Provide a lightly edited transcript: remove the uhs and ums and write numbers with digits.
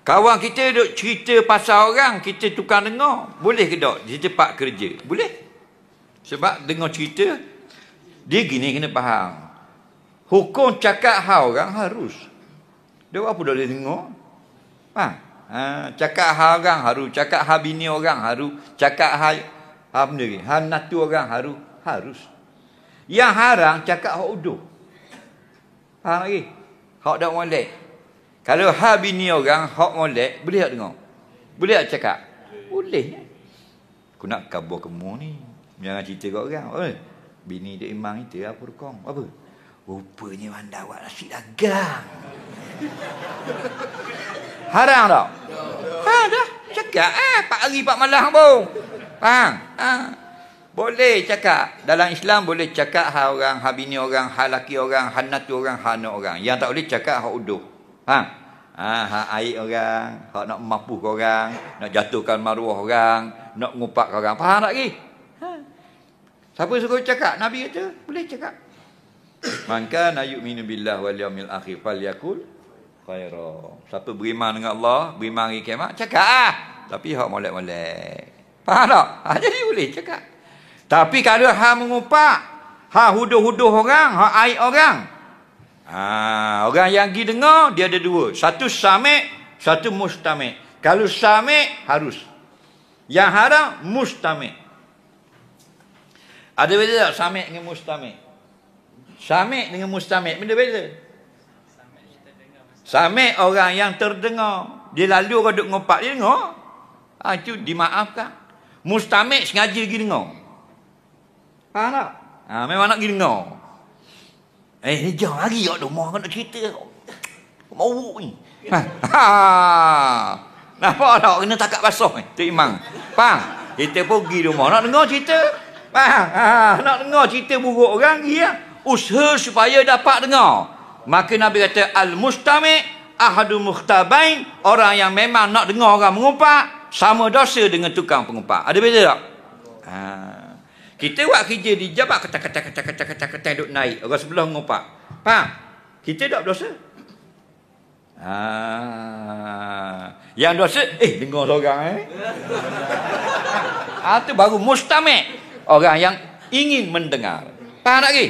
Kawan kita duk cerita pasal orang, kita tukar dengar. Boleh ke tak di tempat kerja? Boleh. Sebab dengar cerita, dia gini kena faham. Hukum cakap hal orang harus. Dia apa dah boleh dengar? Cakap hal orang harus. Cakap hal bini orang harus. Cakap hal benda ni. Hal natu orang harus. Yang haram cakap hak uduh. Faham lagi? Hak dak molek. Kalau hal bini orang, hak molek, boleh tak dengar? Boleh tak cakap? Boleh. Aku nak kabur kamu ni. Jangan cerita kat orang. Bini dia imam kita apa rekong? Apa? Rupanya anda awak nasi dagang. Haram tak? Dah. Cakap. 4 hari 4 malam pun. Faham? Boleh cakap. Dalam Islam boleh cakap hal orang, hal bini orang, hal laki orang, hal natu orang, hal anak orang. Yang tak boleh cakap hak uduh. Hak aib orang, hak nak mampukan orang, nak jatuhkan maruah orang, nak ngupakkan orang. Faham tak lagi? Siapa suruh cakap? Nabi kata, boleh cakap. Man kana yu'minu billahi wal yawmil akhir falyakul khaira. Siapa beriman dengan Allah, beriman hari kiamat, cakap Tapi hak molek-molek. Faham tak? Jadi boleh cakap. Tapi kalau hak mengupak, hak huduh-huduh orang, hak aib orang, orang yang pergi dengar, dia ada 2. Satu sami', satu mustami'. Kalau sami' harus. Yang haram, mustami'. Ada beza tak sami' dengan mustami'? Sami' dengan mustami' benda beza. Sami' orang yang terdengar. Dia lalu orang duduk ngopak, dia dengar. Itu dimaafkan. Mustami' sengaja pergi dengar. Faham tak? Memang nak pergi dengar. Jangan lagi kat rumah kau nak cerita. Mau ni. Nampak tak? Kena takat basah ni. Tu Imam. Faham? Kita pergi rumah nak dengar cerita. Faham? Nak dengar cerita buruk orang, dia usaha supaya dapat dengar. Maka Nabi kata, Al-mustami' ahadu mukhtabain. Orang yang memang nak dengar orang mengumpat, sama dosa dengan tukang pengumpat. Ada beza tak? Kita buat kerja di jabat, kata duk naik. Orang sebelah mengumpat. Faham? Kita tak berdosa. Yang dosa, dengar seorang. Itu baru mustami'. Orang yang ingin mendengar. Faham tak lagi?